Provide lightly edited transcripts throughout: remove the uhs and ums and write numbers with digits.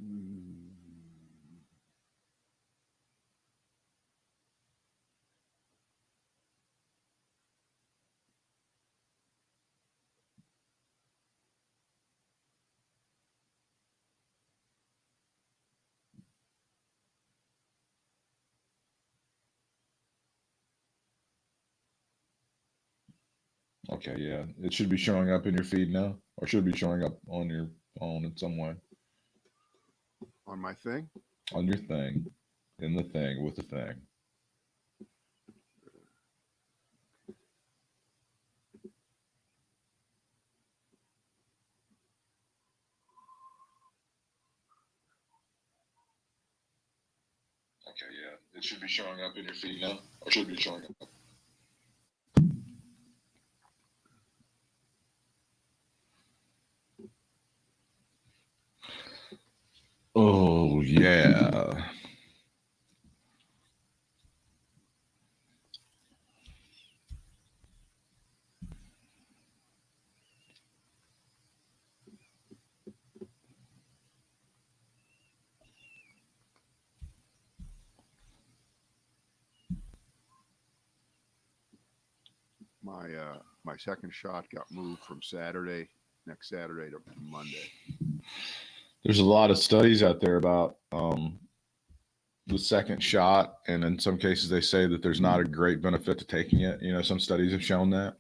Mm, Okay, yeah. It should be showing up in your feed now, or should be showing up on your phone in some way. on my thing? On your thing. In the thing, with the thing. Okay, yeah. It should be showing up in your feed now, or should be showing up. Oh, yeah. My second shot got moved from next Saturday to Monday. There's a lot of studies out there about the second shot, and in some cases, they say that there's not a great benefit to taking it. Some studies have shown that.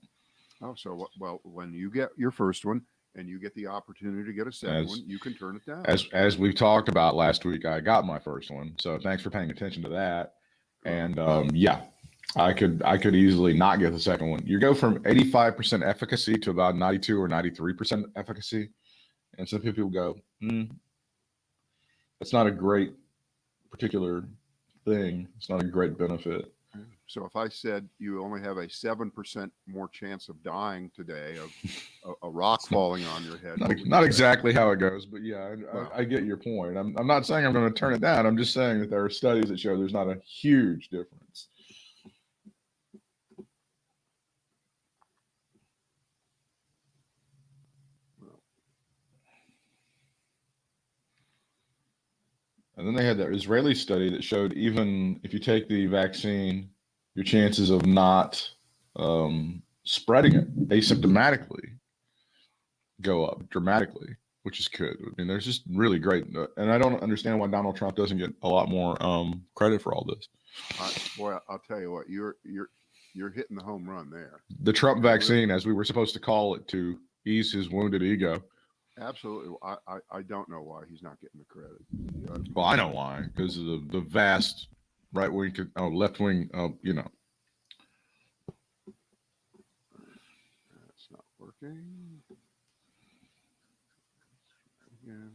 Oh, so well, when you get your first one and you get the opportunity to get a second As one, you can turn it down. as we talked about last week, I got my first one, so thanks for paying attention to that. And yeah, I could easily not get the second one. You go from 85% efficacy to about 92 or 93% efficacy, and some people go, that's not a great particular thing. It's not a great benefit. So if I said you only have a 7% more chance of dying today of a rock falling on your head, what would Not you say? exactly how it goes, but yeah, Well, I get your point. I'm not saying I'm going to turn it down. I'm just saying that there are studies that show there's not a huge difference. well, And then they had that Israeli study that showed even if you take the vaccine, your chances of not spreading it asymptomatically go up dramatically, which is good. I mean, there's just really great, and I don't understand why Donald Trump doesn't get a lot more credit for all this. boy, I'll tell you what, you're hitting the home run there. The Trump You're really, vaccine, as we were supposed to call it, to ease his wounded ego. absolutely. I don't know why he's not getting the credit. Well, I know why, because of the vast right wing, left wing, That's not working. Again.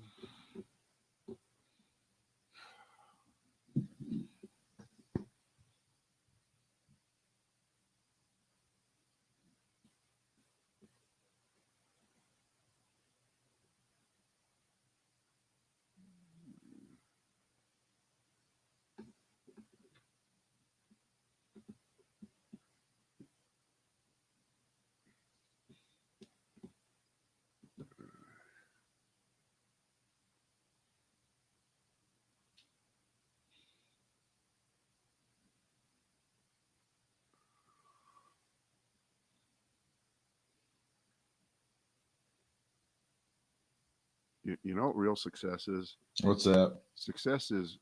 You know what real success is? what's that? Success is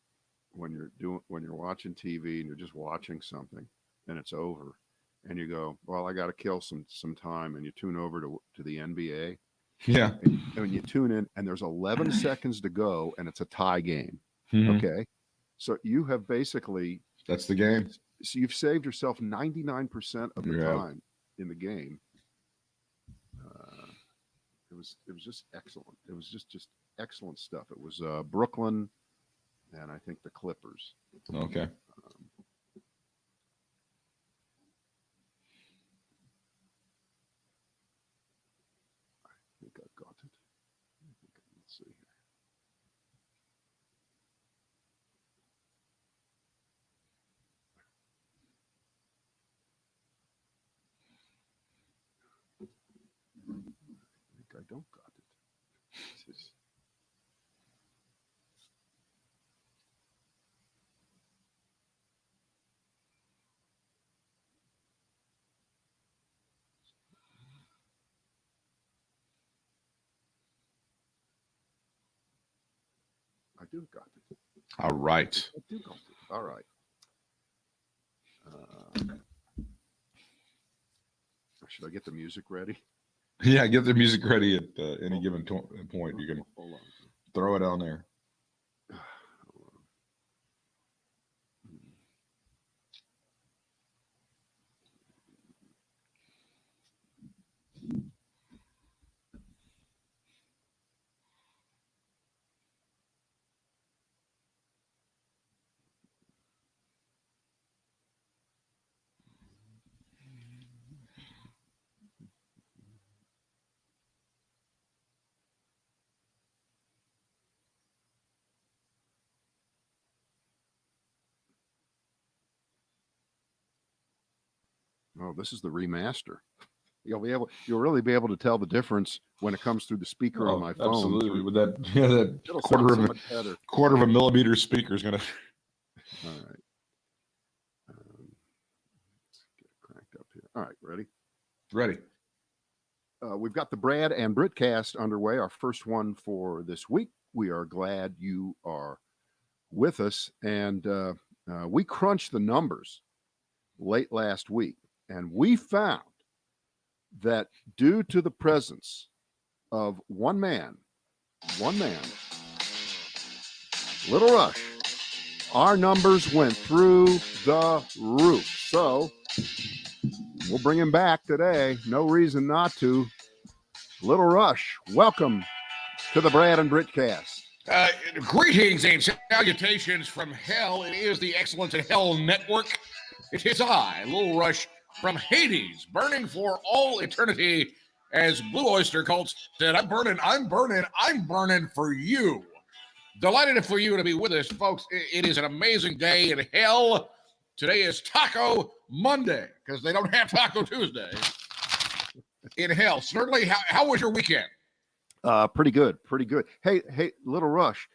when you're watching TV and you're just watching something and it's over and you go, well, I got to kill some time, and you tune over to the NBA, Yeah. and when you tune in and there's 11 seconds to go and it's a tie game. Mm-hmm. Okay, so you have basically That's the game. so you've saved yourself 99% of the Yeah. time in the game. Uh, it was just excellent. It was just excellent stuff. It was Brooklyn and I think the Clippers. Okay. Um, I think I got it. Let's see here. I think I don't got it. I do got it. All right. I do got it. All right. Should I get the music ready? Yeah, get the music ready at any given point. You can Hold on. throw it on there. Oh, this is the remaster. You'll really be able to tell the difference when it comes through the speaker on my phone. Absolutely. With that, that quarter of a millimeter speaker is going to. All right. Let's get it cranked up here. All right, ready? Ready. We've got the Brad and Britt cast underway, our first one for this week. We are glad you are with us. And we crunched the numbers late last week, and we found that due to the presence of one man, Little Rush, our numbers went through the roof. So we'll bring him back today. No reason not to. Little Rush, welcome to the Brad and Britt cast. Greetings and salutations from hell. It is the Excellence in Hell Network. It is I, Little Rush, from Hades, burning for all eternity. As Blue Oyster Cult said, I'm burning for you. Delighted for you to be with us, folks. It is an amazing day in hell. Today is Taco Monday, because they don't have Taco Tuesday in hell. Certainly, how was your weekend? Pretty good. Hey, Little Rush,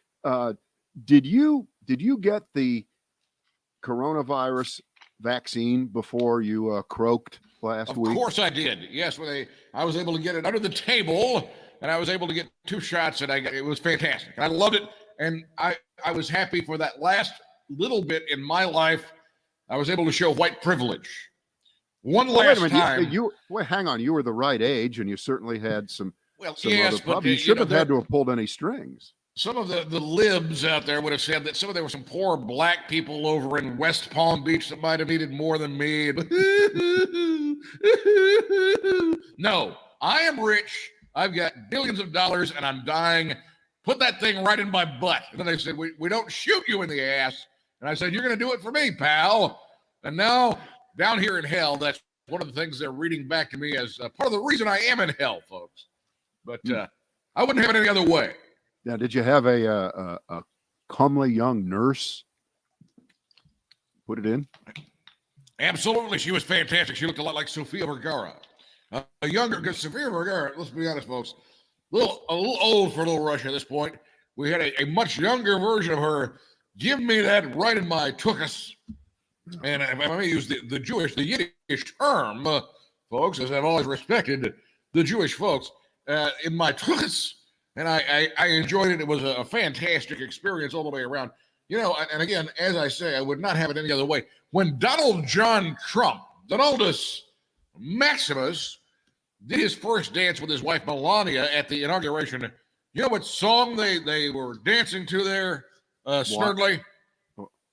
did you get the coronavirus vaccine before you croaked last week? Of course I did. Yes, I was able to get it under the table, and I was able to get 2 shots, and it was fantastic. I loved it, and I was happy for that last little bit in my life. I was able to show white privilege. Last time. Hang on. You were the right age, and you certainly had some. Well, yes, but you shouldn't have had to have pulled any strings. Some of the libs out there would have said that there were some poor black people over in West Palm Beach that might have needed more than me. No, I am rich. I've got billions of dollars, and I'm dying. Put that thing right in my butt. And then they said, we don't shoot you in the ass. And I said, you're going to do it for me, pal. And now, down here in hell, that's one of the things they're reading back to me as part of the reason I am in hell, folks. But I wouldn't have it any other way. Now, did you have a comely young nurse put it in? Absolutely. She was fantastic. She looked a lot like Sofia Vergara. A younger, because Sofia Vergara, let's be honest, folks, a little old for Little Rush at this point. We had a much younger version of her. Give me that right in my tuchus. And if I may use the Yiddish term, folks, as I've always respected the Jewish folks, in my tuchus. And I enjoyed it. It was a fantastic experience all the way around. You know, and again, as I say, I would not have it any other way. When Donald John Trump, Donaldus Maximus, did his first dance with his wife Melania at the inauguration, you know what song they were dancing to there, Snurdly?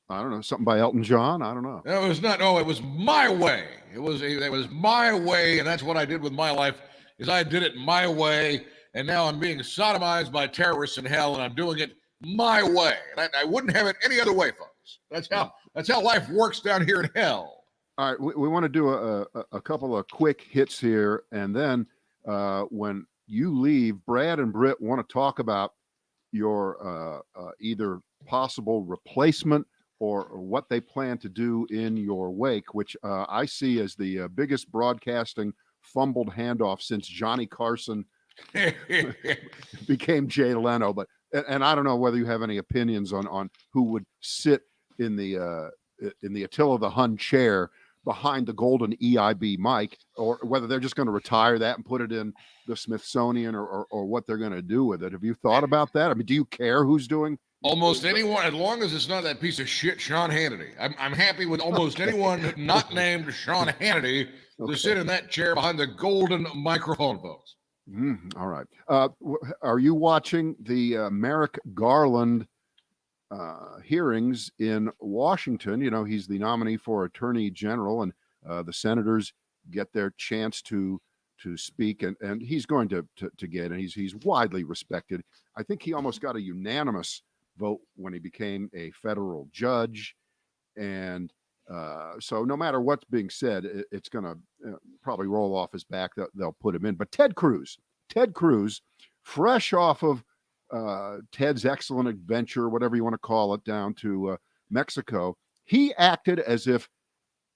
I don't know. Something by Elton John? I don't know. It was not. No, it was My Way. It was My Way, and that's what I did with my life, is I did it my way, and now I'm being sodomized by terrorists in hell, and I'm doing it my way. And I wouldn't have it any other way, folks. That's how life works down here in hell. All right, we want to do a couple of quick hits here, and then when you leave, Brad and Britt want to talk about your either possible replacement or what they plan to do in your wake, which I see as the biggest broadcasting fumbled handoff since Johnny Carson became Jay Leno. But and I don't know whether you have any opinions on who would sit in the Attila the Hun chair behind the golden EIB mic, or whether they're just going to retire that and put it in the Smithsonian, or what they're going to do with it. Have you thought about that? I mean, do you care who's doing Almost anyone, as long as it's not that piece of shit Sean Hannity. I'm happy with almost anyone not named Sean Hannity to sit in that chair behind the golden microphone, folks. All right. Are you watching the Merrick Garland hearings in Washington? You know, he's the nominee for Attorney General, and the senators get their chance to speak, and he's going to get, and he's widely respected. I think he almost got a unanimous vote when he became a federal judge, and so no matter what's being said, it's going to probably roll off his back. They'll put him in. But Ted Cruz, fresh off of Ted's excellent adventure, whatever you want to call it, down to Mexico, he acted as if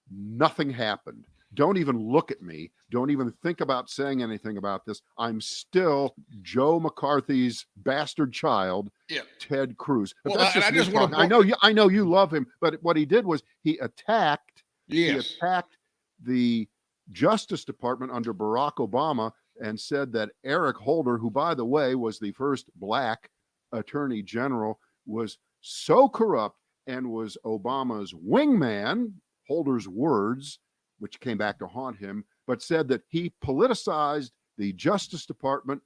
nothing happened. Don't even look at me. Don't even think about saying anything about this. I'm still Joe McCarthy's bastard child, Ted Cruz. Well, I just want to. I know you love him, but what he did was he attacked the Justice Department under Barack Obama and said that Eric Holder, who, by the way, was the first black attorney general, was so corrupt and was Obama's wingman, Holder's words, which came back to haunt him, but said that he politicized the Justice Department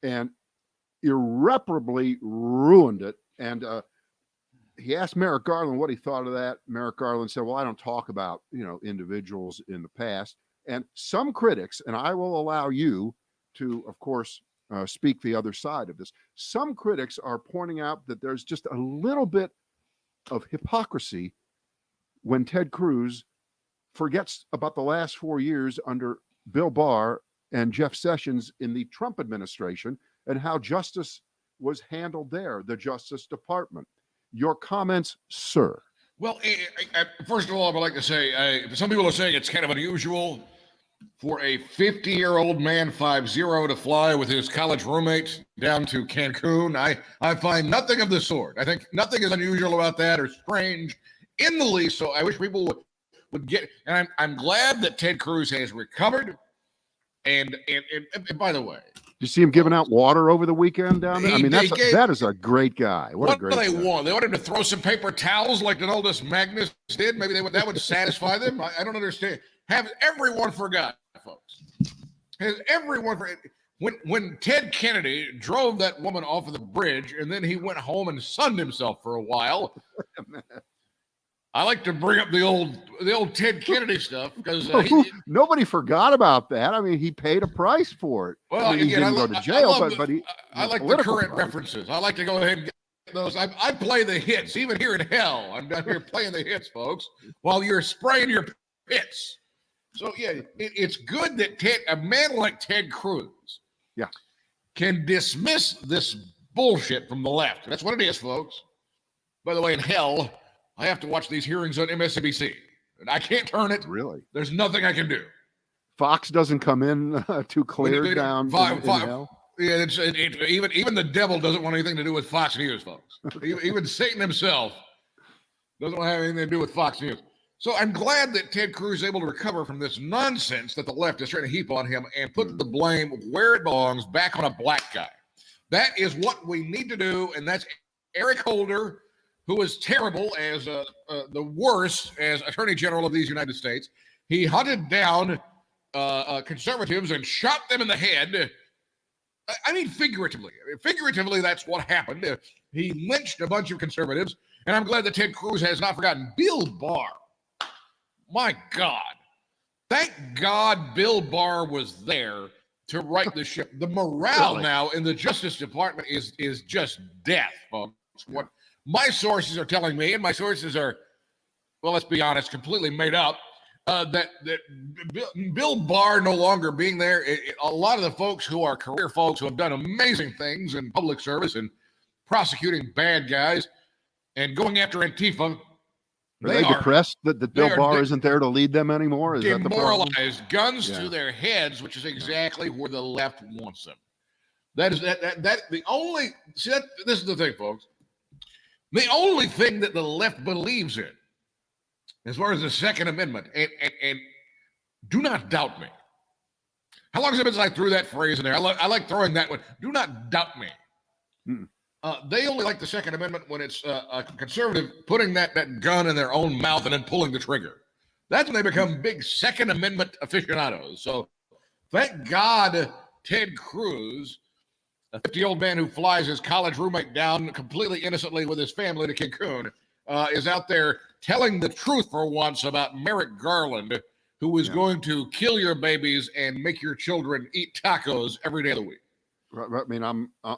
and irreparably ruined it. And he asked Merrick Garland what he thought of that. Merrick Garland said, well, I don't talk about, individuals in the past. And some critics, and I will allow you to, of course, speak the other side of this. Some critics are pointing out that there's just a little bit of hypocrisy when Ted Cruz forgets about the last 4 years under Bill Barr and Jeff Sessions in the Trump administration and how justice was handled there, the Justice Department. Your comments, sir? Well, first of all, I would like to say, some people are saying it's kind of unusual for a 50-year-old man, 50, to fly with his college roommates down to Cancun. I find nothing of the sort. I think nothing is unusual about that or strange in the least. So I wish people would get, and I'm glad that Ted Cruz has recovered. And by the way, you see him giving out water over the weekend down there? That is a great guy. What do they want? They want him to throw some paper towels like Donaldus Magnus did. Maybe that would satisfy them. I don't understand. Have everyone forgot, folks? Has everyone forgot? When Ted Kennedy drove that woman off of the bridge and then he went home and sunned himself for a while. I like to bring up the old Ted Kennedy stuff because nobody forgot about that. I mean, he paid a price for it. Well, he didn't go to jail, I like the current references. I like to go ahead and get those. I play the hits, even here in hell. I'm down here playing the hits, folks, while you're spraying your pits. So yeah, it's good that a man like Ted Cruz, can dismiss this bullshit from the left. That's what it is, folks. By the way, in hell, I have to watch these hearings on MSNBC. And I can't turn it. Really? There's nothing I can do. Fox doesn't come in to clear down in hell? Yeah, even the devil doesn't want anything to do with Fox News, folks. Even Satan himself doesn't want to have anything to do with Fox News. So I'm glad that Ted Cruz is able to recover from this nonsense that the left is trying to heap on him and put the blame where it belongs, back on a black guy. That is what we need to do, and that's Eric Holder, who is terrible as the worst as Attorney General of these United States. He hunted down conservatives and shot them in the head. I mean, figuratively. Figuratively, that's what happened. He lynched a bunch of conservatives, and I'm glad that Ted Cruz has not forgotten. Bill Barr. My God. Thank God Bill Barr was there to right the ship. The morale now in the Justice Department is just death, folks. What my sources are telling me, and my sources are, well, let's be honest, completely made up, that Bill Barr no longer being there, a lot of the folks who are career folks who have done amazing things in public service and prosecuting bad guys and going after Antifa, Are they depressed that Bill Barr isn't there to lead them anymore? Is that the problem? Demoralized, guns to their heads, which is exactly where the left wants them. That is the only. See, this is the thing, folks. The only thing that the left believes in, as far as the Second Amendment, and do not doubt me. How long has it been since I threw that phrase in there? I like throwing that one. Do not doubt me. They only like the Second Amendment when it's a conservative putting that gun in their own mouth and then pulling the trigger. That's when they become big Second Amendment aficionados. So thank God Ted Cruz, a 50-year-old man who flies his college roommate down completely innocently with his family to Cancun, is out there telling the truth for once about Merrick Garland, who is going to kill your babies and make your children eat tacos every day of the week. Right. I mean,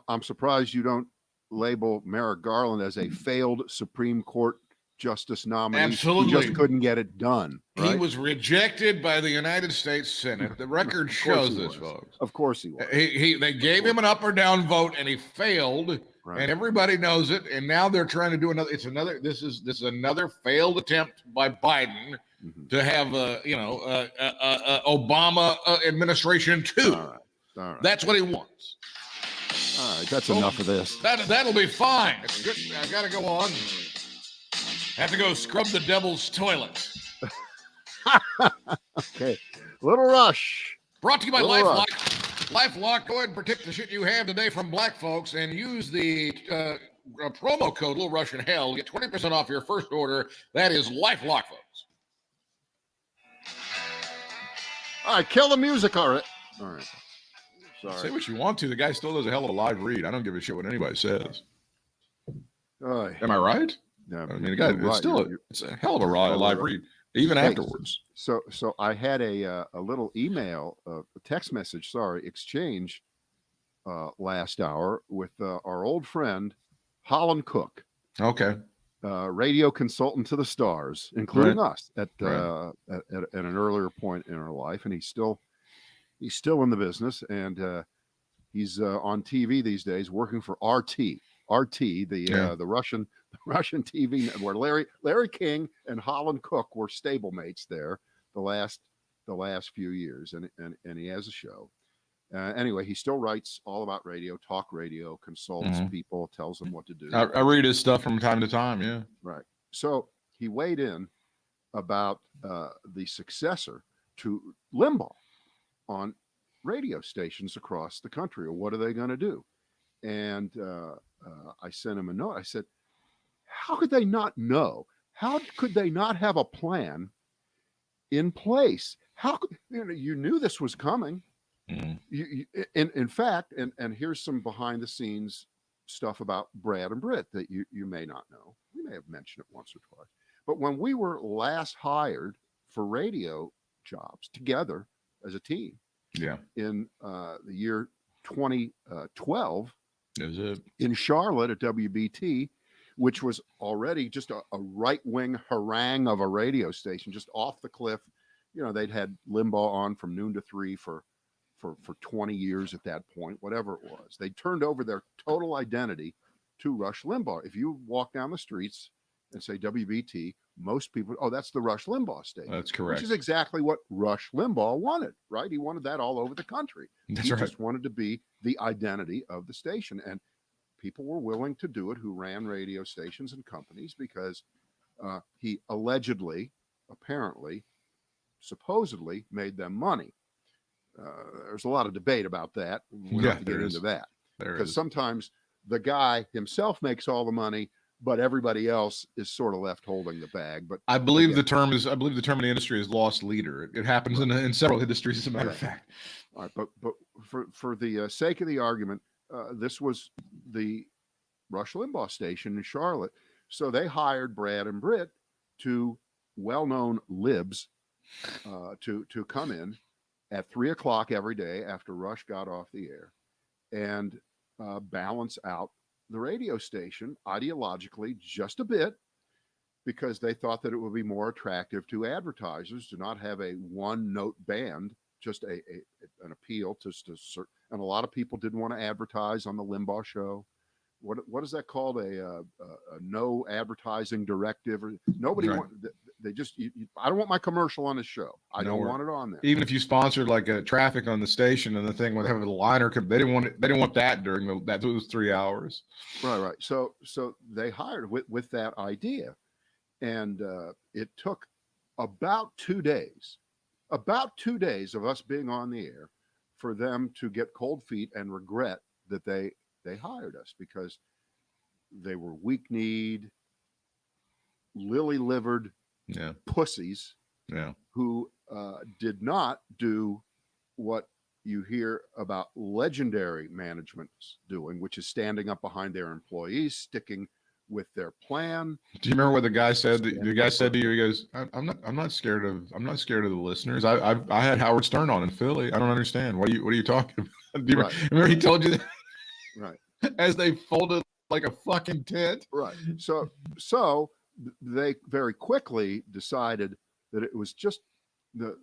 I'm surprised you don't label Merrick Garland as a failed Supreme Court justice nominee. Absolutely. He just couldn't get it done. Right? He was rejected by the United States Senate. The record shows this, folks. Of course he was. They gave him an up or down vote, and he failed. Right. And everybody knows it. And now they're trying to do another. This is another failed attempt by Biden to have Obama administration too. All right. That's what he wants. All right, that's enough of this. That'll be fine. It's good. I gotta go on. Have to go scrub the devil's toilet. Okay. Little Rush. Brought to you by LifeLock. LifeLock, go ahead and protect the shit you have today from black folks and use the promo code Little Rush in Hell. Get 20% off your first order. That is LifeLock, folks. All right, kill the music. All right. Sorry. Say what you want to. The guy still does a hell of a live read. I don't give a shit what anybody says. Am I right? Yeah, I mean, the guy, it's a hell of a live read, even afterwards. So I had a little email, a text message, exchange last hour with our old friend Holland Cook. Okay. Radio consultant to the stars, including us at an earlier point in our life, and he's still in the business, and he's on TV these days, working for RT, the Russian TV, where Larry King and Holland Cook were stablemates there the last few years, and he has a show. Anyway, he still writes all about radio, talk radio, consults people, tells them what to do. I read his stuff from time to time. Yeah. Right. So he weighed in about the successor to Limbaugh on radio stations across the country, or what are they going to do? And I sent him a note. I said, how could they not know? How could they not have a plan in place? How could you knew this was coming? In fact, and here's some behind the scenes stuff about Brad and Britt that you may not know. We may have mentioned it once or twice. But when we were last hired for radio jobs together as a team, in the year 2012, in Charlotte at WBT, which was already just a right-wing harangue of a radio station, just off the cliff. They'd had Limbaugh on from noon to 3 for 20 years at that point, whatever it was. They turned over their total identity to Rush Limbaugh. If you walk down the streets and say WBT, most people, that's the Rush Limbaugh station. That's correct. Which is exactly what Rush Limbaugh wanted, right? He wanted that all over the country. He just wanted to be the identity of the station. And people were willing to do it who ran radio stations and companies because he apparently, supposedly made them money. There's a lot of debate about that. We don't have to get into that. Because sometimes the guy himself makes all the money, but everybody else is sort of left holding the bag. But I believe the term in the industry is lost leader. It happens in several industries, as a matter of fact. All right, but for the sake of the argument, this was the Rush Limbaugh station in Charlotte. So they hired Brad and Britt, two well-known libs, to come in at 3:00 every day after Rush got off the air and balance out the radio station ideologically just a bit, because they thought that it would be more attractive to advertisers to not have a one-note band, just an appeal to certain. And a lot of people didn't want to advertise on the Limbaugh show. What is that called? A no advertising directive? Or nobody wanted. They just, I don't want my commercial on this show. I don't want it on there. Even if you sponsored like a traffic on the station and the thing would have a liner, they didn't want it. They didn't want that during those 3 hours. Right. So they hired with that idea, and it took about 2 days of us being on the air for them to get cold feet and regret that they hired us, because they were weak-kneed, lily-livered Yeah. pussies Yeah. who did not do what you hear about legendary managements doing, which is standing up behind their employees, sticking with their plan. Do you remember what the guy said? The Standing guy up said for- to you, he goes, I'm not scared of the listeners. I had Howard Stern on in Philly. I don't understand. What are you talking about? Do you Right. remember he told you that Right. as they folded like a fucking tent? Right. So they very quickly decided that it was just the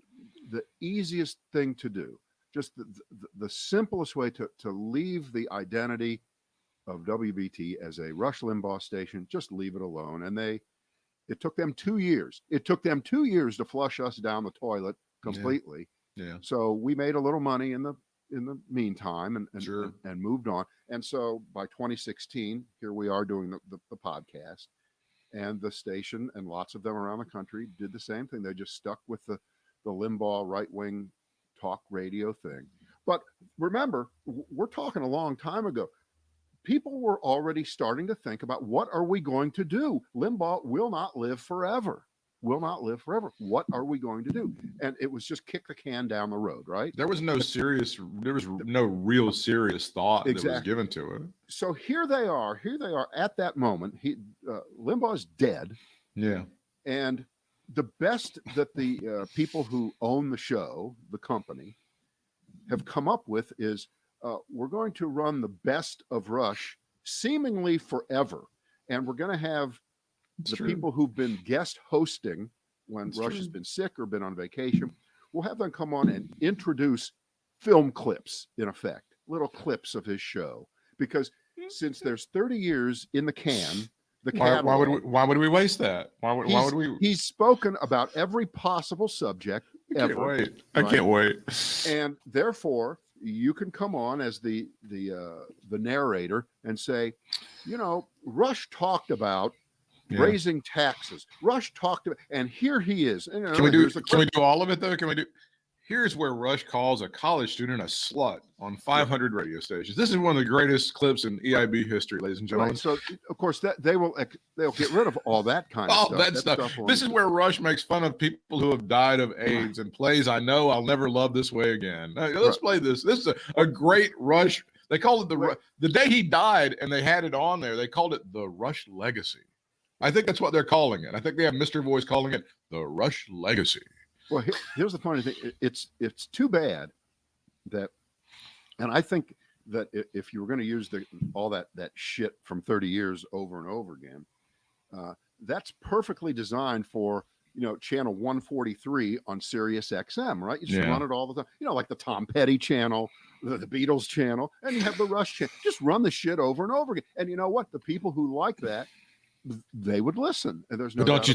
easiest thing to do, just the simplest way to leave the identity of WBT as a Rush Limbaugh station, just leave it alone. And it took them 2 years. It took them 2 years to flush us down the toilet completely. Yeah. So we made a little money in the meantime and Sure. and moved on. And so by 2016, here we are doing the podcast, and the station and lots of them around the country did the same thing. They just stuck with the Limbaugh right-wing talk radio thing. But remember, we're talking a long time ago. People were already starting to think about, what are we going to do? Limbaugh will not live forever. Will not live forever. What are we going to do? And it was just kick the can down the road, right? There was no real serious thought that was Exactly. given to it. So here they are at that moment. Limbaugh's dead. Yeah. And the best that the people who own the show, the company, have come up with is, we're going to run the best of Rush seemingly forever. And we're going to have the people who've been guest hosting when Rush has been sick or been on vacation. We'll have them come on and introduce film clips, in effect, little clips of his show. Because since there's 30 years in the can, why would we waste that? Why would we? He's spoken about every possible subject ever. I can't wait. And therefore, you can come on as the narrator and say, Rush talked about raising taxes. Rush talked about, and here he is. Can we do all of it though? Here's where Rush calls a college student a slut on 500 radio stations. This is one of the greatest clips in EIB history, ladies and gentlemen. Right. So, of course, they'll get rid of all that kind of stuff. That stuff. This is where Rush makes fun of people who have died of AIDS and plays "I Know I'll Never Love This Way Again." Let's play this. This is a great Rush. They called it the day he died, and they had it on there. They called it the Rush Legacy. I think that's what they're calling it. I think they have Mr. Voice calling it the Rush Legacy. Well, here's the funny thing. It's too bad that, and I think that if you were going to use all that shit from 30 years over and over again, that's perfectly designed for channel 143 on Sirius XM, right? You just run it all the time. Like the Tom Petty channel, the Beatles channel, and you have the Rush channel. Just run the shit over and over again. And you know what? The people who like that, they would listen, and there's no. But don't you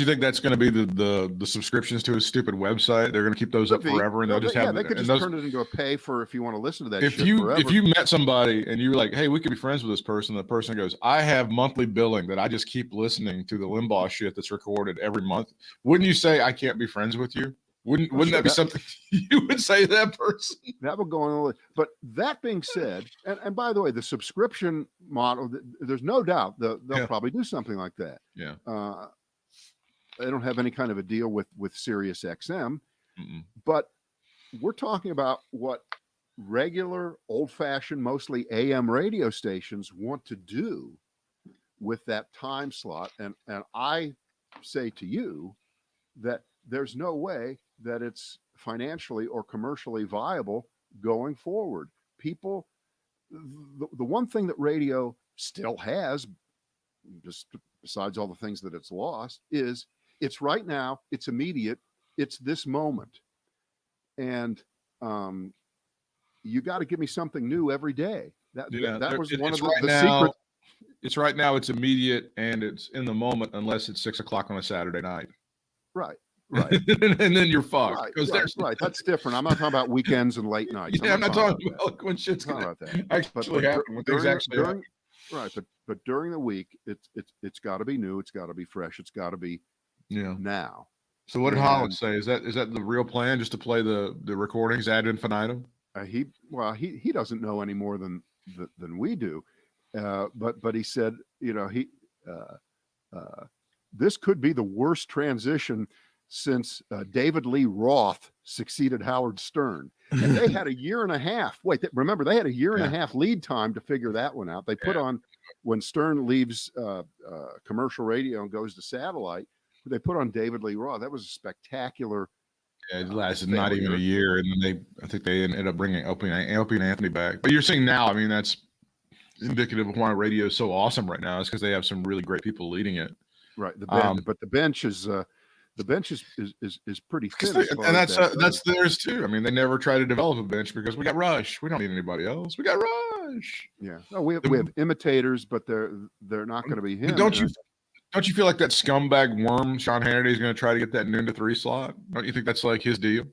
think that's going to be the subscriptions to his stupid website? They're going to keep those up forever, and they'll just have. They could just turn it into a pay for if you want to listen to that. If you met somebody and you were like, "Hey, we could be friends with this person," the person goes, "I have monthly billing that I just keep listening to the Limbaugh shit that's recorded every month." Wouldn't you say, "I can't be friends with you"? Wouldn't that be something you would say to that person? That would go on. But that being said, and by the way, the subscription model, there's no doubt they'll probably do something like that. Yeah. They don't have any kind of a deal with Sirius XM, but we're talking about what regular, old-fashioned, mostly AM radio stations want to do with that time slot. And I say to you that there's no way that it's financially or commercially viable going forward. People, the one thing that radio still has, just besides all the things that it's lost, is it's right now, it's immediate, it's this moment. And you got to give me something new every day. That was one of the secrets. It's right now, it's immediate, and it's in the moment, unless it's 6 o'clock on a Saturday night. Right. And then you're fucked. Right. That's different. I'm not talking about weekends and late nights. Yeah, I'm not talking about when shit's going to actually happen. Right. But during the week, it's got to be new. It's got to be fresh. It's got to be now. So what did Holland say? Is that the real plan? Just to play the recordings ad infinitum? He doesn't know any more than we do. But he said, this could be the worst transition since David Lee Roth succeeded Howard Stern. And they had a year and a half. Remember, they had a year and a half lead time to figure that one out. They put on, when Stern leaves commercial radio and goes to satellite, they put on David Lee Roth. That was a spectacular. Yeah, it lasted not even a year, and then I think they ended up bringing Opie and Anthony back. But you're seeing now, I mean, that's indicative of why radio is so awesome right now. Is because they have some really great people leading it. Right, but the bench is pretty thin. And that's theirs too. I mean, they never try to develop a bench because we got Rush. We don't need anybody else. We got Rush. Yeah, no, we have imitators, but they're not going to be him. Don't you feel like that scumbag worm Sean Hannity is going to try to get that noon to 3 slot? Don't you think that's like his deal?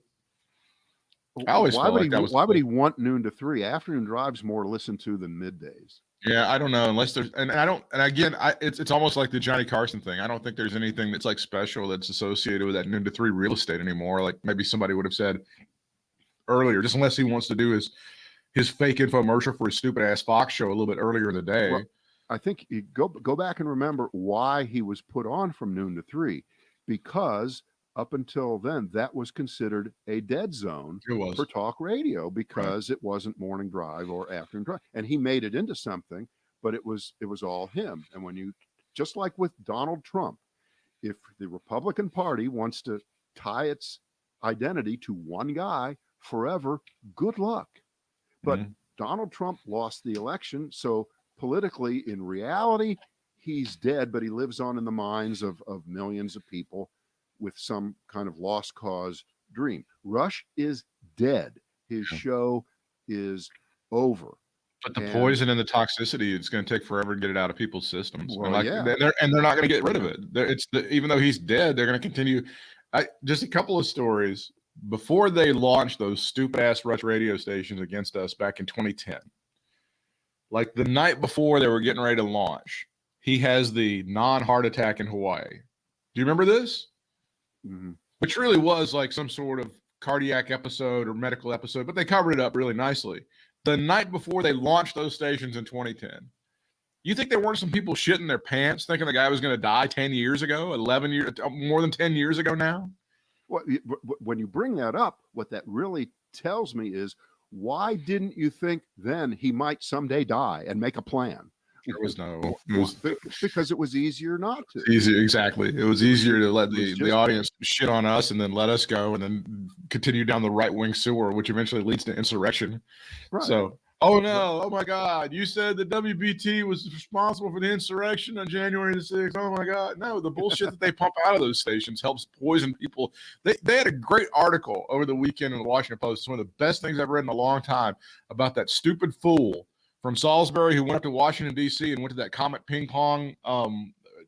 I always felt like that was. Why would he want noon to 3? Afternoon drive's more listened to than middays. Yeah, I don't know. Unless there's, and I don't, and again, it's almost like the Johnny Carson thing. I don't think there's anything that's like special that's associated with that noon to 3 real estate anymore. Like maybe somebody would have said earlier, just unless he wants to do his fake infomercial for his stupid ass Fox show a little bit earlier in the day. Well, I think you go back and remember why he was put on from noon to 3, because up until then that was considered a dead zone for talk radio, because it wasn't morning drive or afternoon drive, and he made it into something, but it was all him. And when you, just like with Donald Trump, if the Republican Party wants to tie its identity to one guy forever, good luck. But Donald Trump lost the election, so politically, in reality, he's dead, but he lives on in the minds of millions of people with some kind of lost cause dream. Rush is dead. His show is over. But the poison and the toxicity, it's going to take forever to get it out of people's systems. Well, they're not going to get rid of it. Even though he's dead, they're going to continue. Just a couple of stories before they launched those stupid ass Rush radio stations against us back in 2010. Like the night before they were getting ready to launch, he has the non-heart attack in Hawaii. Do you remember this? Mm-hmm. Which really was like some sort of cardiac episode or medical episode, but they covered it up really nicely. The night before they launched those stations in 2010, you think there weren't some people shitting their pants thinking the guy was going to die 10 years ago, 11 years, more than 10 years ago now? Well, when you bring that up, what that really tells me is, why didn't you think then he might someday die and make a plan? There was no. Because it was easier not to. Easy, exactly. It was easier to let the audience shit on us and then let us go and then continue down the right wing sewer, which eventually leads to insurrection. Right. So, oh no, oh my God, you said the WBT was responsible for the insurrection on January the 6th. Oh my God, no, the bullshit that they pump out of those stations helps poison people. They had a great article over the weekend in the Washington Post. It's one of the best things I've read in a long time about that stupid fool from Salisbury who went up to Washington, D.C. and went to that Comet Ping Pong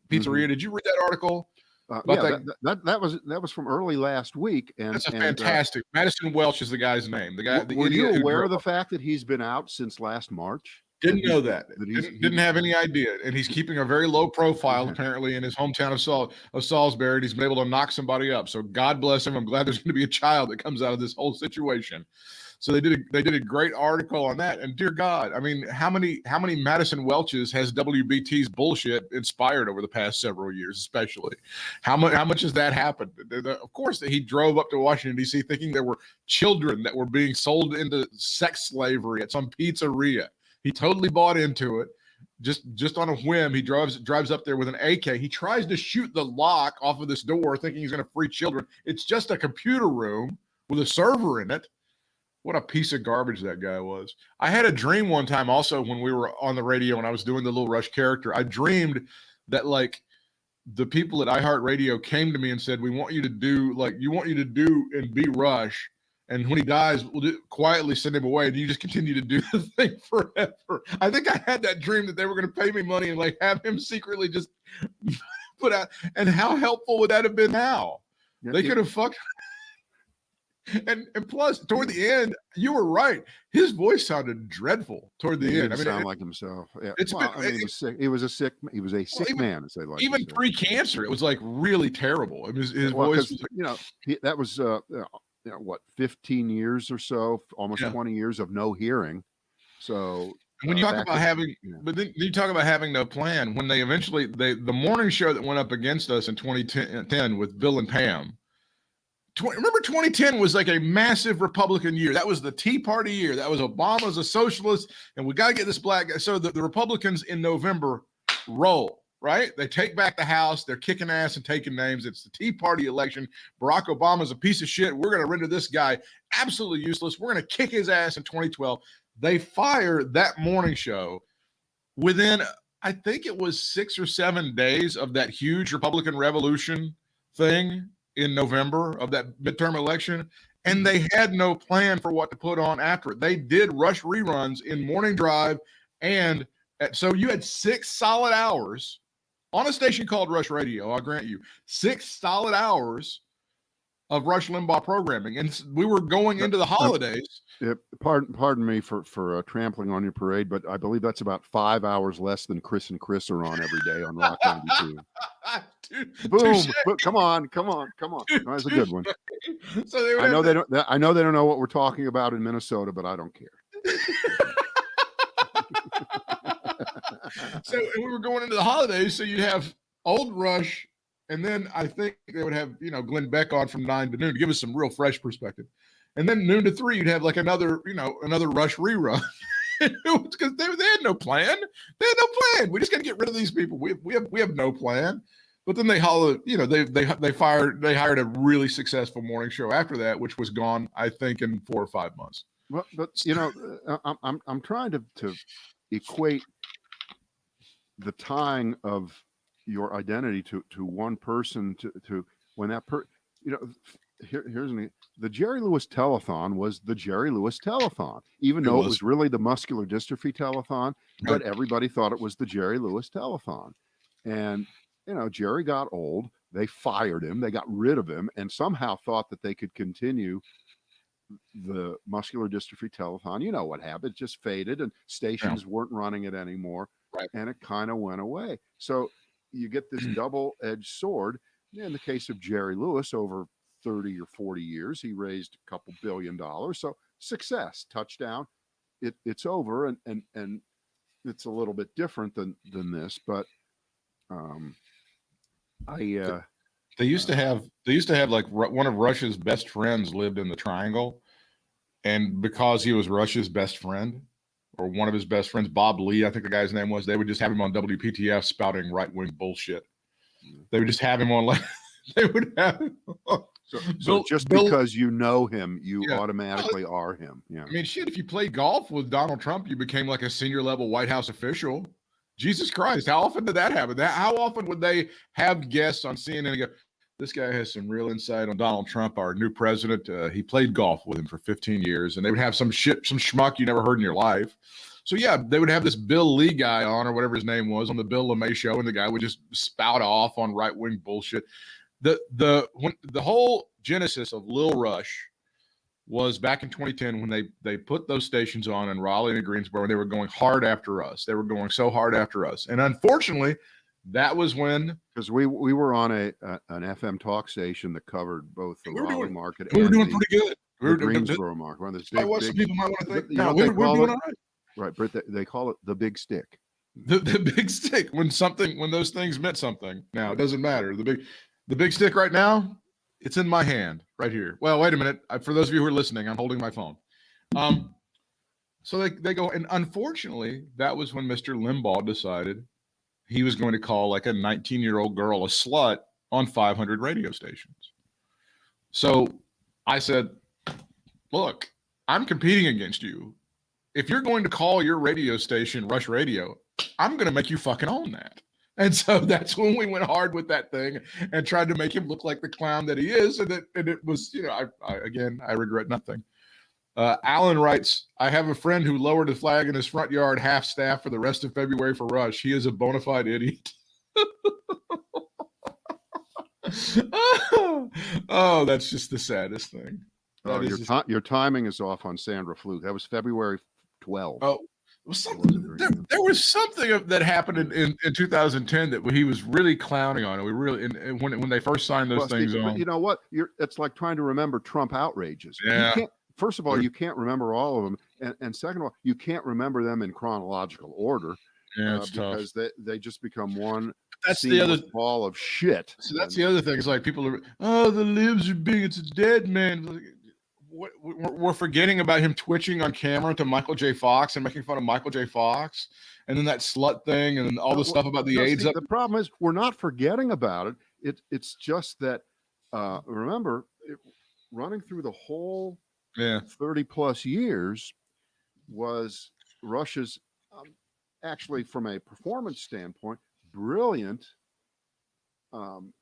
pizzeria. Did you read that article? That was from early last week. And that's fantastic. Madison Welch is the guy's name. The guy. Were you aware of the fact that he's been out since last March? Didn't know that. Didn't have any idea. And he's keeping a very low profile apparently in his hometown of Salisbury. And he's been able to knock somebody up. So God bless him. I'm glad there's going to be a child that comes out of this whole situation. So they did a great article on that. And dear God, I mean, how many Madison Welches has WBT's bullshit inspired over the past several years, especially? How much has that happened? Of course, he drove up to Washington, D.C. thinking there were children that were being sold into sex slavery at some pizzeria. He totally bought into it. Just on a whim, he drives up there with an AK. He tries to shoot the lock off of this door thinking he's going to free children. It's just a computer room with a server in it. What a piece of garbage that guy was. I had a dream one time also when we were on the radio and I was doing the Little Rush character. I dreamed that like the people at iHeartRadio came to me and said, we want you to do and be Rush. And when he dies, we'll quietly send him away. And you just continue to do the thing forever. I think I had that dream that they were going to pay me money and like have him secretly just put out. And how helpful would that have been now? They could have fucked. And plus, toward the end, you were right. His voice sounded dreadful toward the end. I mean, sound like himself. Yeah. He was sick. He was a sick man, as they like. Even pre-cancer, it was like really terrible. It was his voice. That was what, 15 years or so, almost 20 years of no hearing. So when you talk back about in- having, yeah. but then you talk about having no plan. When they eventually, the morning show that went up against us in 2010 with Bill and Pam. Remember 2010 was like a massive Republican year. That was the Tea Party year. That was Obama's a socialist, and we got to get this black guy. So the Republicans in November roll, right? They take back the House. They're kicking ass and taking names. It's the Tea Party election. Barack Obama's a piece of shit. We're going to render this guy absolutely useless. We're going to kick his ass in 2012. They fire that morning show within, I think it was 6 or 7 days of that huge Republican revolution thing in November of that midterm election, and they had no plan for what to put on after it. They did rush reruns in Morning Drive, and so you had 6 solid hours on a station called Rush Radio. I'll grant you 6 solid hours of Rush Limbaugh programming, and we were going into the holidays. Pardon me for trampling on your parade, but I believe that's about 5 hours less than Chris and Chris are on every day on Rock 92. Boom! Come on! That's a good one. So I know they don't. I know they don't know what we're talking about in Minnesota, but I don't care. So we were going into the holidays, so you'd have old Rush, and then I think they would have Glenn Beck on from 9 to noon to give us some real fresh perspective, and then noon to 3 you'd have like another Rush rerun. Because they had no plan. They had no plan. We just got to get rid of these people. We have no plan. But then they hired a really successful morning show after that, which was gone, I think, in 4 or 5 months. Well, but I'm trying to equate the tying of your identity to one person to when that here's the Jerry Lewis telethon was the Jerry Lewis telethon, even though it was really the muscular dystrophy telethon, but everybody thought it was the Jerry Lewis telethon. And Jerry got old. They fired him. They got rid of him, and somehow thought that they could continue the muscular dystrophy telethon. You know what happened? It just faded, and stations weren't running it anymore, and it kind of went away. So you get this double-edged sword. In the case of Jerry Lewis, over 30 or 40 years, he raised a couple $1 billion. So success, touchdown. It's over, and it's a little bit different than this, but they used to have like one of Rush's best friends lived in the Triangle, and because he was Rush's best friend, or one of his best friends, Bob Lee, I think the guy's name was, they would just have him on WPTF spouting right-wing bullshit. They would just have him on, like, they would have him on. So because you know him, you automatically are him. Yeah. I mean, shit, if you played golf with Donald Trump, you became like a senior level White House official. Jesus Christ, how often did that happen? How often would they have guests on CNN and go, this guy has some real insight on Donald Trump, our new president. He played golf with him for 15 years, and they would have some schmuck you never heard in your life. So yeah, they would have this Bill Lee guy on, or whatever his name was, on the Bill LeMay show, and the guy would just spout off on right-wing bullshit. The whole genesis of Lil Rush was back in 2010 when they put those stations on in Raleigh and Greensboro, and they were going hard after us. They were going so hard after us. And unfortunately, that was when... Because we were on an FM talk station that covered both the Raleigh market and pretty good. The Greensboro market. One of those big, some people might want to think, we were doing all right. Right, Britt, they call it the big stick. The big stick, when those things meant something. Now, it doesn't matter. The big stick right now, it's in my hand right here. Well, wait a minute. For those of you who are listening, I'm holding my phone. So they go, and unfortunately, that was when Mr. Limbaugh decided he was going to call like a 19-year-old girl a slut on 500 radio stations. So I said, look, I'm competing against you. If you're going to call your radio station Rush Radio, I'm going to make you fucking own that. And so that's when we went hard with that thing and tried to make him look like the clown that he is. And it was, I regret nothing. Alan writes, I have a friend who lowered a flag in his front yard half-staff for the rest of February for Rush. He is a bona fide idiot. Oh, that's just the saddest thing. Your timing is off on Sandra Fluke. That was February 12th. Oh, there was something that happened in 2010 that he was really clowning on. And we really, and when they first signed those things Steve, on. You know what? It's like trying to remember Trump outrages. Yeah. First of all, you can't remember all of them. and second of all, you can't remember them in chronological order Yeah, it's tough. because they just become one That's the other. seamless ball of shit. So that's the other thing. It's like people are, oh, the libs are big. It's a dead man. Like, we're forgetting about him twitching on camera to Michael J. Fox and making fun of Michael J. Fox, and then that slut thing, and then all the stuff about the AIDS. See, the problem is we're not forgetting about it. It's just that remember running through the whole 30 plus years was Russia's actually from a performance standpoint brilliant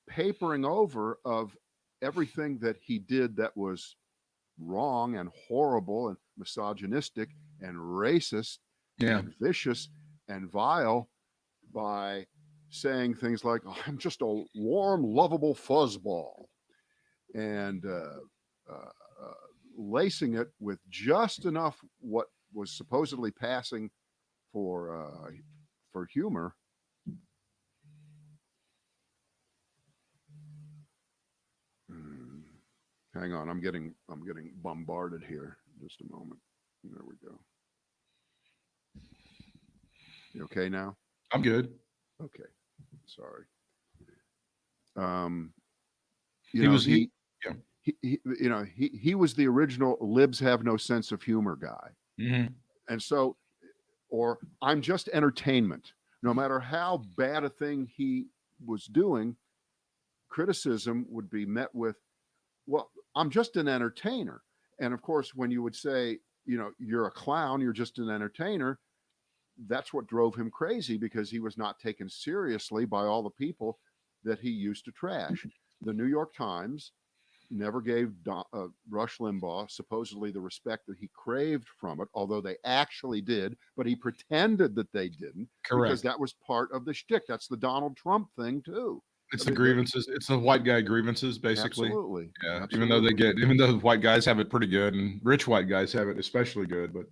papering over of everything that he did that was wrong and horrible and misogynistic and racist and vicious and vile by saying things like, oh, I'm just a warm, lovable fuzzball, and lacing it with just enough what was supposedly passing for humor. Hang on, I'm getting bombarded here. Just a moment. There we go. You okay now? I'm good. Okay. Sorry. He was the original libs have no sense of humor guy. Mm-hmm. And so, or I'm just entertainment. No matter how bad a thing he was doing, criticism would be met with, well, I'm just an entertainer. And of course, when you would say, you're a clown, you're just an entertainer, that's what drove him crazy, because he was not taken seriously by all the people that he used to trash. The New York Times never gave Rush Limbaugh supposedly the respect that he craved from it, although they actually did, but he pretended that they didn't. Correct. Because that was part of the shtick. That's the Donald Trump thing too. It's the grievances. It's the white guy grievances, basically. Absolutely. Yeah. Absolutely. Even though white guys have it pretty good, and rich white guys have it especially good, but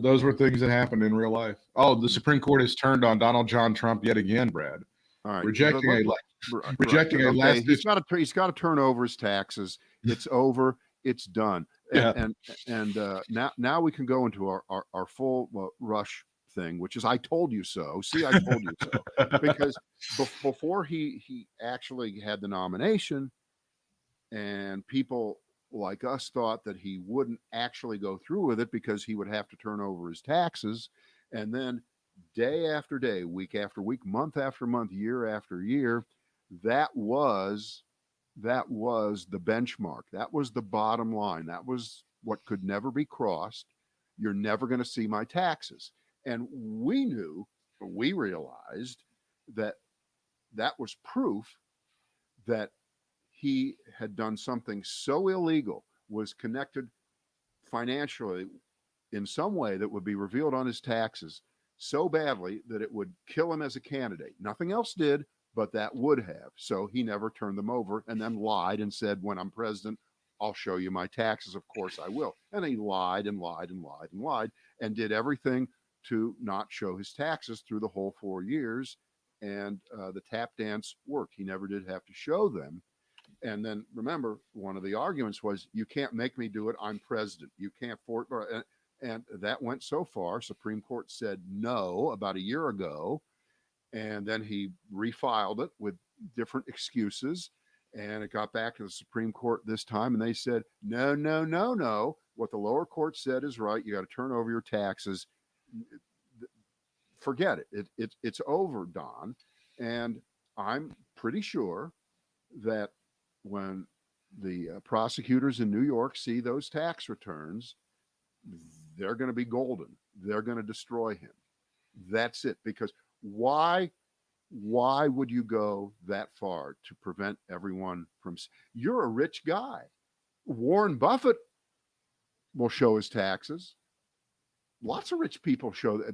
those were things that happened in real life. Oh, the Supreme Court has turned on Donald John Trump yet again, Brad. All right. Rejecting a last. He's got to turn over his taxes. It's over. It's done. And now we can go into our full Rush thing, which is I told you so. See, I told you so. Because before he actually had the nomination, and people like us thought that he wouldn't actually go through with it because he would have to turn over his taxes, and then day after day, week after week, month after month, year after year, that was the benchmark. That was the bottom line. That was what could never be crossed. You're never going to see my taxes. And we realized that was proof that he had done something so illegal, was connected financially in some way that would be revealed on his taxes so badly that it would kill him as a candidate. Nothing else did, but that would have. So he never turned them over, and then lied and said, when I'm president, I'll show you my taxes. Of course I will. And he lied and lied and lied and lied and did everything to not show his taxes through the whole 4 years. And the tap dance worked. He never did have to show them. And then remember, one of the arguments was, you can't make me do it. I'm president. You can't force. And that went so far. Supreme Court said no about a year ago. And then he refiled it with different excuses. And it got back to the Supreme Court this time. And they said, no, no, no, no. What the lower court said is right. You got to turn over your taxes. Forget it. It's over, Don. And I'm pretty sure that when the prosecutors in New York see those tax returns, they're going to be golden. They're going to destroy him. That's it. Because why would you go that far to prevent everyone from? You're a rich guy. Warren Buffett will show his taxes. Lots of rich people show that.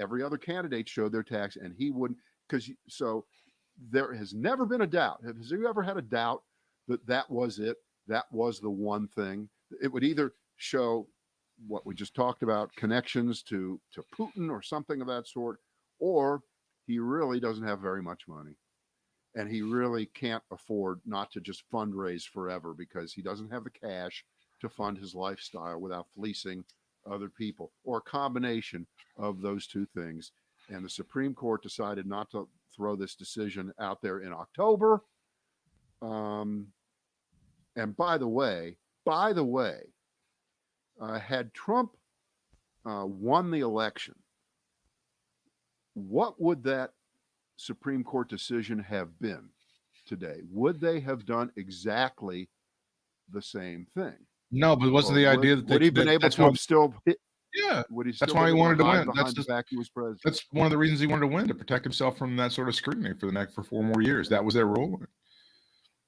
Every other candidate showed their tax, and he wouldn't. So there has never been a doubt. Has you ever had a doubt that was it? That was the one thing. It would either show what we just talked about, connections to Putin or something of that sort, or he really doesn't have very much money, and he really can't afford not to just fundraise forever because he doesn't have the cash to fund his lifestyle without fleecing other people, or a combination of those two things. And the Supreme Court decided not to throw this decision out there in October. And by the way, had Trump won the election, what would that Supreme Court decision have been today? Would they have done exactly the same thing? No, but wasn't the idea that would he have been able to have still hit? Yeah, Would he that's still why he been able wanted to hide win. behind the fact he was president? That's one of the reasons he wanted to win, to protect himself from that sort of scrutiny for 4 more years. That was their ruling.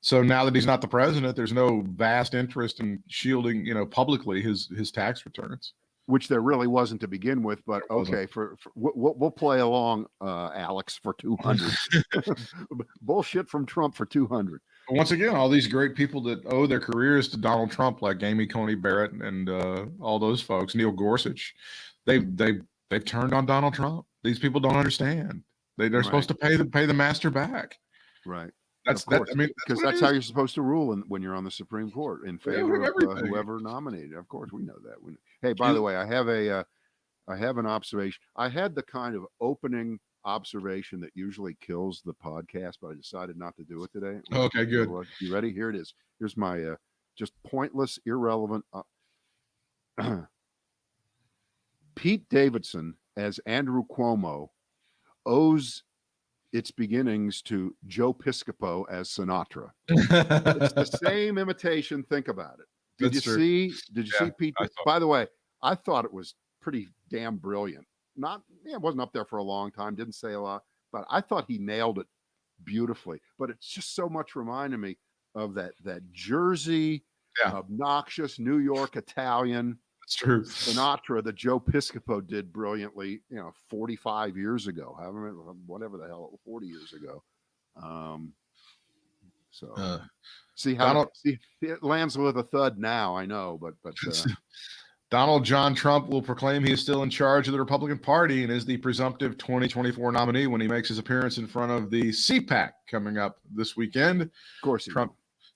So now that he's not the president, there's no vast interest in shielding, publicly his tax returns. Which there really wasn't to begin with, but okay, we'll play along, Alex, for 200. Bullshit from Trump for 200. Once again, all these great people that owe their careers to Donald Trump, like Amy Coney Barrett and all those folks, Neil Gorsuch, they've turned on Donald Trump. These people don't understand. They're supposed to pay the master back. Right. That's because that's how you're supposed to rule when you're on the Supreme Court, in favor of whoever nominated. Of course, we know that. Hey, by the way, I have an observation. I had the kind of opening observation that usually kills the podcast, but I decided not to do it today. Okay, good. You ready? Here it is. Here's my just pointless, irrelevant. Pete Davidson as Andrew Cuomo owes its beginnings to Joe Piscopo as Sinatra. It's the same imitation. Think about it. Did you see Pete? By the way, I thought it was pretty damn brilliant. It wasn't up there for a long time. Didn't say a lot, but I thought he nailed it beautifully. But it's just so much reminded me of that Jersey, obnoxious New York Italian. That's true. Sinatra that Joe Piscopo did brilliantly, 45 years ago, whatever the hell, 40 years ago. See it lands with a thud now. I know, but Donald John Trump will proclaim he is still in charge of the Republican Party and is the presumptive 2024 nominee when he makes his appearance in front of the CPAC coming up this weekend. Of course,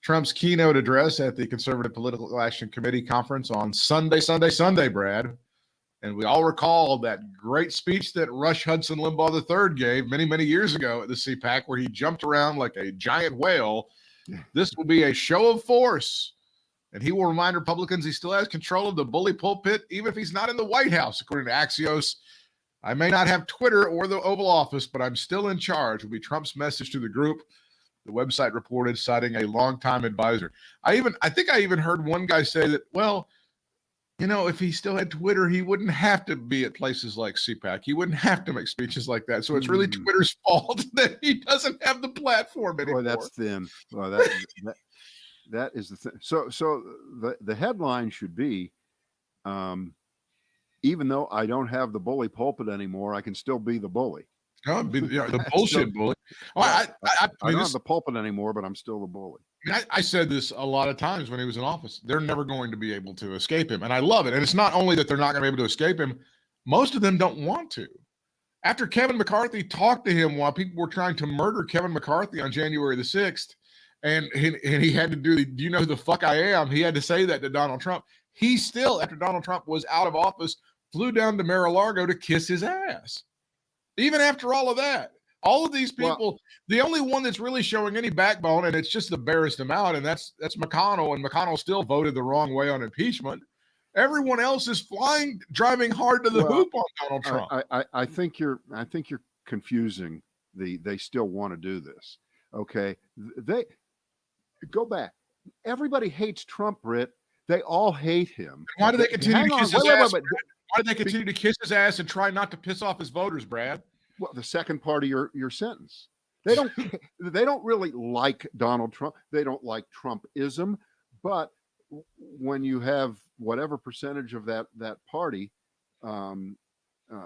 Trump's keynote address at the Conservative Political Action Committee conference on Sunday, Brad. And we all recall that great speech that Rush Hudson Limbaugh III gave many, many years ago at the CPAC, where he jumped around like a giant whale. This will be a show of force, and he will remind Republicans he still has control of the bully pulpit, even if he's not in the White House, according to Axios. I may not have Twitter or the Oval Office, but I'm still in charge, will be Trump's message to the group. The website reported, citing a longtime advisor. I think I even heard one guy say that, well, if he still had Twitter, he wouldn't have to be at places like CPAC. He wouldn't have to make speeches like that. So it's really Twitter's fault that he doesn't have the platform anymore. Boy, that's thin. Well, that is the thing. So the headline should be, even though I don't have the bully pulpit anymore, I can still be the bully. Oh, the bullshit bully. I don't have the pulpit anymore, but I'm still the bully. I said this a lot of times when he was in office. They're never going to be able to escape him. And I love it. And it's not only that they're not going to be able to escape him, most of them don't want to. After Kevin McCarthy talked to him while people were trying to murder Kevin McCarthy on January the 6th, and he had to do you know who the fuck I am? He had to say that to Donald Trump. He still, after Donald Trump was out of office, flew down to Mar-a-Lago to kiss his ass. Even after all of that, all of these people, the only one that's really showing any backbone, and it's just the barest amount, and that's McConnell, and McConnell still voted the wrong way on impeachment. Everyone else is driving hard to the hoop on Donald Trump. I think you're confusing they still want to do this. Okay, they go back. Everybody hates Trump, Britt. They all hate him. Why do they continue to kiss his ass? Why do they continue to kiss his ass and try not to piss off his voters, Brad? Well, the second part of your sentence. They don't really like Donald Trump. They don't like Trumpism, but when you have whatever percentage of that party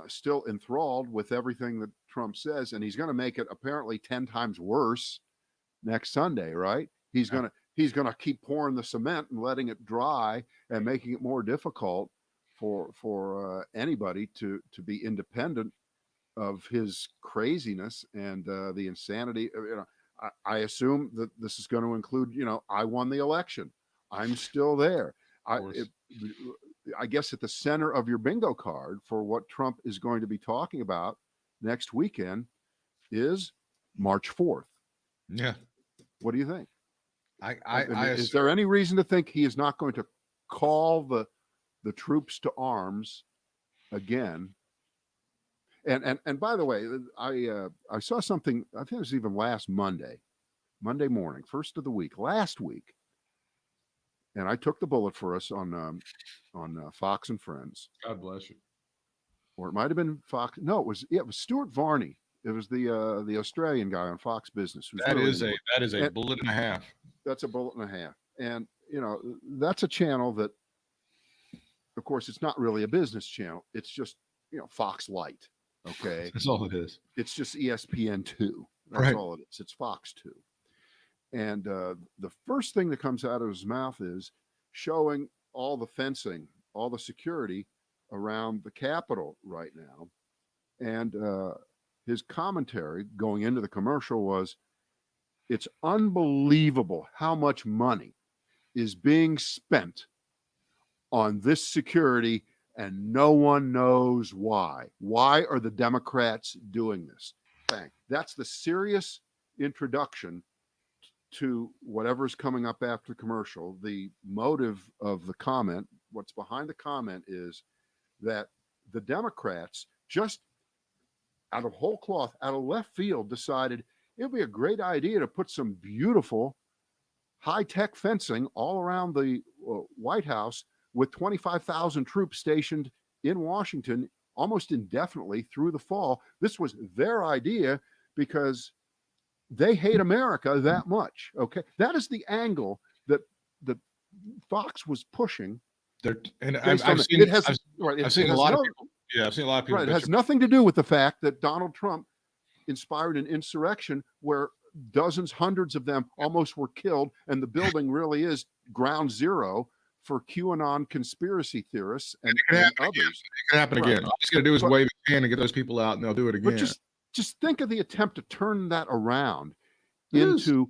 still enthralled with everything that Trump says, and he's going to make it apparently 10 times worse next Sunday, right? He's going to keep pouring the cement and letting it dry and making it more difficult for anybody to be independent of his craziness and the insanity. I assume that this is going to include, I won the election. I'm still there. I guess at the center of your bingo card for what Trump is going to be talking about next weekend is March 4th. Yeah. What do you think? I mean, is assume- there any reason to think he is not going to call the troops to arms again? And by the way, I saw something. I think it was even last Monday morning, first of the week, last week, and I took the bullet for us on Fox and Friends, God bless you. or it might have been Fox. No, it was Stuart Varney. It was the Australian guy on Fox Business. Who's That really is a bullet and a half. That's a bullet and a half. And, that's a channel that, of course, it's not really a business channel. It's just, Fox Light. Okay. That's all it is. It's just ESPN2. That's Right. all it is. It's Fox 2. And the first thing that comes out of his mouth is showing all the fencing, all the security around the Capitol right now. And his commentary going into the commercial was, it's unbelievable how much money is being spent on this security, and no one knows why. Why are the Democrats doing this? Bang. That's the serious introduction to whatever's coming up after the commercial. The motive of the comment, what's behind the comment, is that the Democrats just out of whole cloth, out of left field, decided it would be a great idea to put some beautiful high-tech fencing all around the White House with 25,000 troops stationed in Washington almost indefinitely through the fall. This was their idea because they hate America that much. Okay. That is the angle that Fox was pushing. I've seen a lot of people. Yeah, I've seen a lot of people. Right. It has nothing to do with the fact that Donald Trump inspired an insurrection where dozens, hundreds of them almost were killed, and the building really is ground zero for QAnon conspiracy theorists and others. It can happen again. All he's got to do is wave his hand and get those people out, and they'll do it again. But just think of the attempt to turn that around into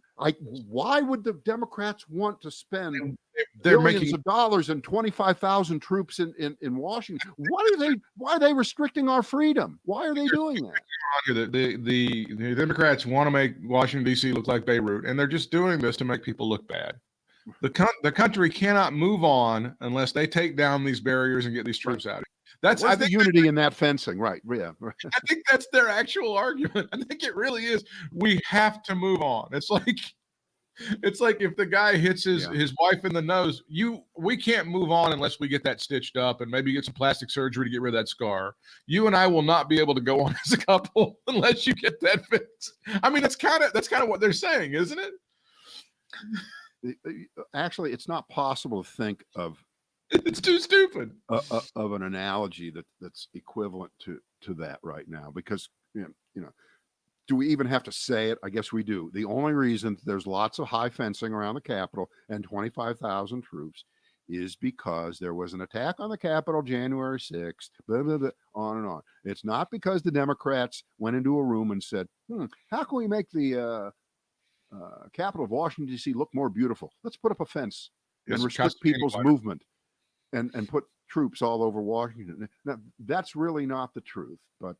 why would the Democrats want to spend billions of dollars and 25,000 troops in Washington? Why are they restricting our freedom? Why are they doing that? The Democrats want to make Washington, D.C. look like Beirut, and they're just doing this to make people look bad. The country cannot move on unless they take down these barriers and get these troops out. I think unity in that fencing, right? Yeah. I think that's their actual argument. I think it really is. We have to move on. It's like if the guy hits his wife in the nose, we can't move on unless we get that stitched up and maybe get some plastic surgery to get rid of that scar. You and I will not be able to go on as a couple unless you get that fixed. I mean, that's kind of what they're saying, isn't it? Actually, it's not possible to think of. It's too stupid of an analogy that's equivalent to that right now, because do we even have to say it? I guess we do. The only reason there's lots of high fencing around the Capitol and 25,000 troops is because there was an attack on the Capitol January 6th, blah, blah, blah, on and on. It's not because the Democrats went into a room and said, how can we make the Capitol of Washington, D.C. look more beautiful? Let's put up a fence and restrict people's movement. And put troops all over Washington. Now, that's really not the truth, but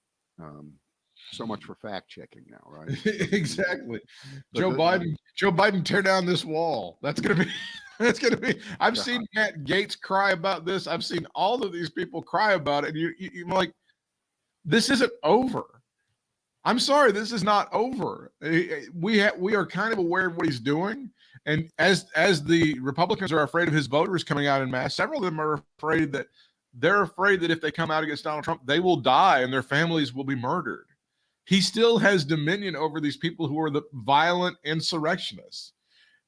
so much for fact checking now, right? Exactly. Joe Biden, tear down this wall. That's gonna be. I've seen Matt Gaetz cry about this. I've seen all of these people cry about it. And you're like, this isn't over. I'm sorry, this is not over. We are kind of aware of what he's doing. And as the Republicans are afraid of his voters coming out in mass, several of them are afraid that if they come out against Donald Trump, they will die and their families will be murdered. He still has dominion over these people who are the violent insurrectionists.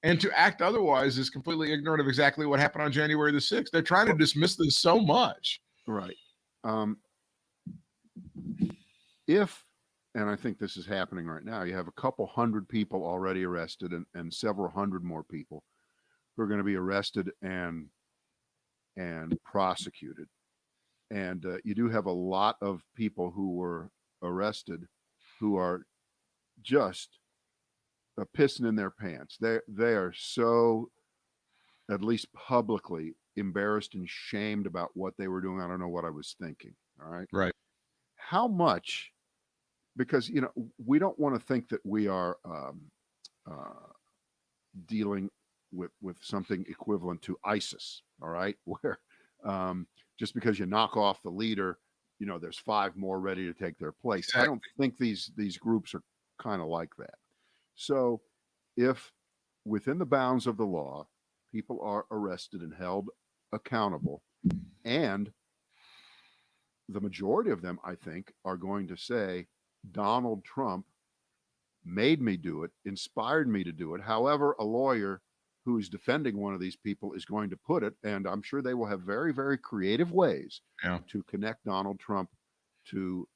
And to act otherwise is completely ignorant of exactly what happened on January the 6th. They're trying to dismiss this so much. Right. And I think this is happening right now, you have a couple hundred people already arrested and several hundred more people who are going to be arrested and prosecuted. And you do have a lot of people who were arrested who are just pissing in their pants. They are so, at least publicly, embarrassed and shamed about what they were doing. I don't know what I was thinking. All right. Right. How much, because, we don't want to think that we are dealing with something equivalent to ISIS. All right. Where just because you knock off the leader, there's 5 more ready to take their place. Exactly. I don't think these groups are kind of like that. So if within the bounds of the law, people are arrested and held accountable, and the majority of them, I think, are going to say Donald Trump made me do it, inspired me to do it. However, a lawyer who is defending one of these people is going to put it, and I'm sure they will have very, very creative ways to connect Donald Trump to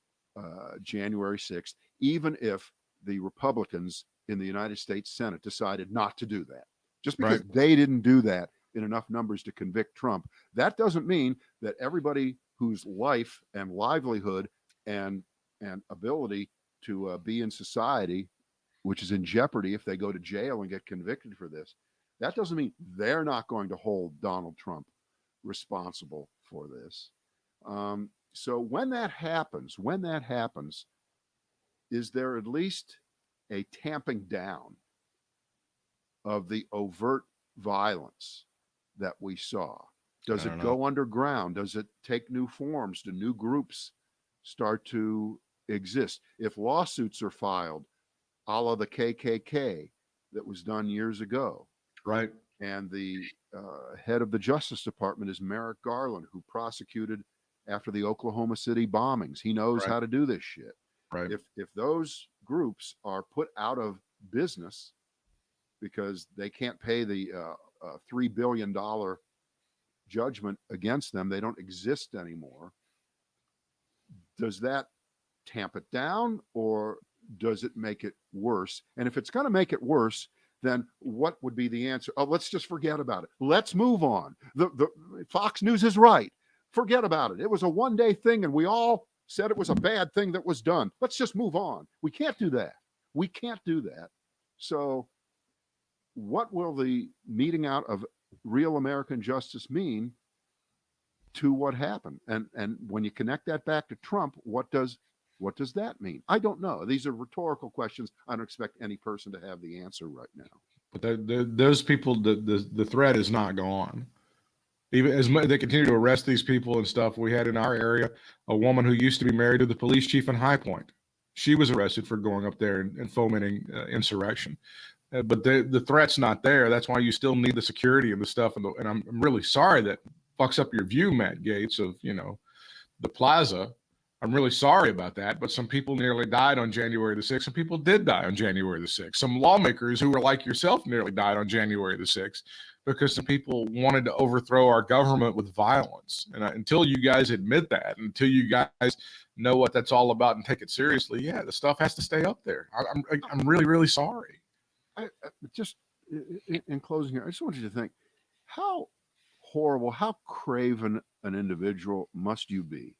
January 6th, even if the Republicans in the United States Senate decided not to do that. Just because they didn't do that in enough numbers to convict Trump, that doesn't mean that everybody whose life and livelihood and ability to be in society, which is in jeopardy if they go to jail and get convicted for this, that doesn't mean they're not going to hold Donald Trump responsible for this. So when that happens, is there at least a tamping down of the overt violence that we saw? Does it go underground? Does it take new forms? Do new groups start to exist? If lawsuits are filed, a la the KKK that was done years ago, right? And the head of the Justice Department is Merrick Garland, who prosecuted after the Oklahoma City bombings. He knows how to do this shit. Right. If those groups are put out of business because they can't pay the $3 billion judgment against them, they don't exist anymore. Does that tamp it down, or does it make it worse? And if it's going to make it worse, then what would be the answer? Oh, let's just forget about it. Let's move on. The Fox News is right. Forget about it. It was a one-day thing, and we all said it was a bad thing that was done. Let's just move on. We can't do that. We can't do that. So what will the meeting out of real American justice mean to what happened? And when you connect that back to Trump, what does that mean? I don't know. These are rhetorical questions. I don't expect any person to have the answer right now. But those people, the threat is not gone. Even as much, they continue to arrest these people and stuff. We had in our area a woman who used to be married to the police chief in High Point. She was arrested for going up there and fomenting insurrection. But the threat's not there. That's why you still need the security and the stuff. And I'm really sorry that fucks up your view, Matt Gaetz, of the plaza. I'm really sorry about that, but some people nearly died on January the 6th. Some people did die on January the 6th. Some lawmakers who were like yourself nearly died on January the 6th because some people wanted to overthrow our government with violence. And until you guys admit that, until you guys know what that's all about and take it seriously, yeah, the stuff has to stay up there. I'm really, really sorry. Just in closing here, I just want you to think, how horrible, how craven an individual must you be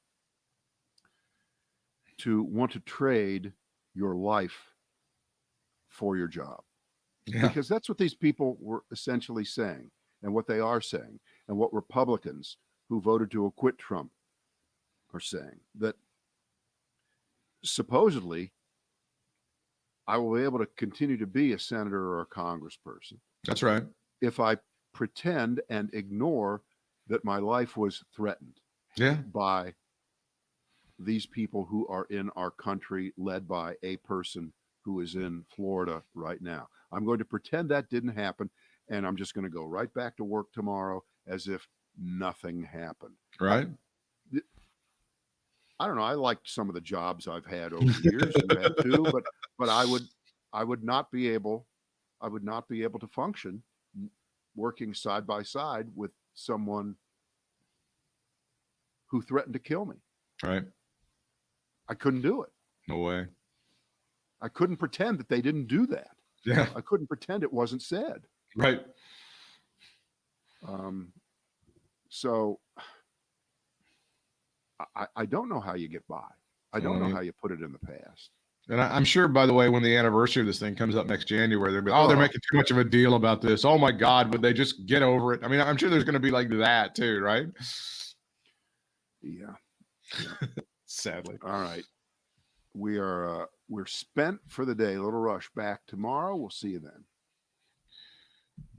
to want to trade your life for your job? Yeah. Because that's what these people were essentially saying, and what they are saying, and what Republicans who voted to acquit Trump are saying, that supposedly I will be able to continue to be a senator or a congressperson. That's right. If I pretend and ignore that my life was threatened by these people who are in our country, led by a person who is in Florida right now. I'm going to pretend that didn't happen, and I'm just going to go right back to work tomorrow as if nothing happened. Right. I don't know. I liked some of the jobs I've had over the years. You had too, but I would not be able to function working side by side with someone who threatened to kill me. Right. I couldn't do it. No way. I couldn't pretend that they didn't do that. Yeah. I couldn't pretend it wasn't said. Right. So I don't know how you get by. I don't know how you put it in the past. And I'm sure, by the way, when the anniversary of this thing comes up next January, they're they're making too much of a deal about this. Oh my God, would they just get over it? I mean, I'm sure there's going to be like that too, right? Yeah. Sadly. All right. We're spent for the day. Little Rush back tomorrow. We'll see you then.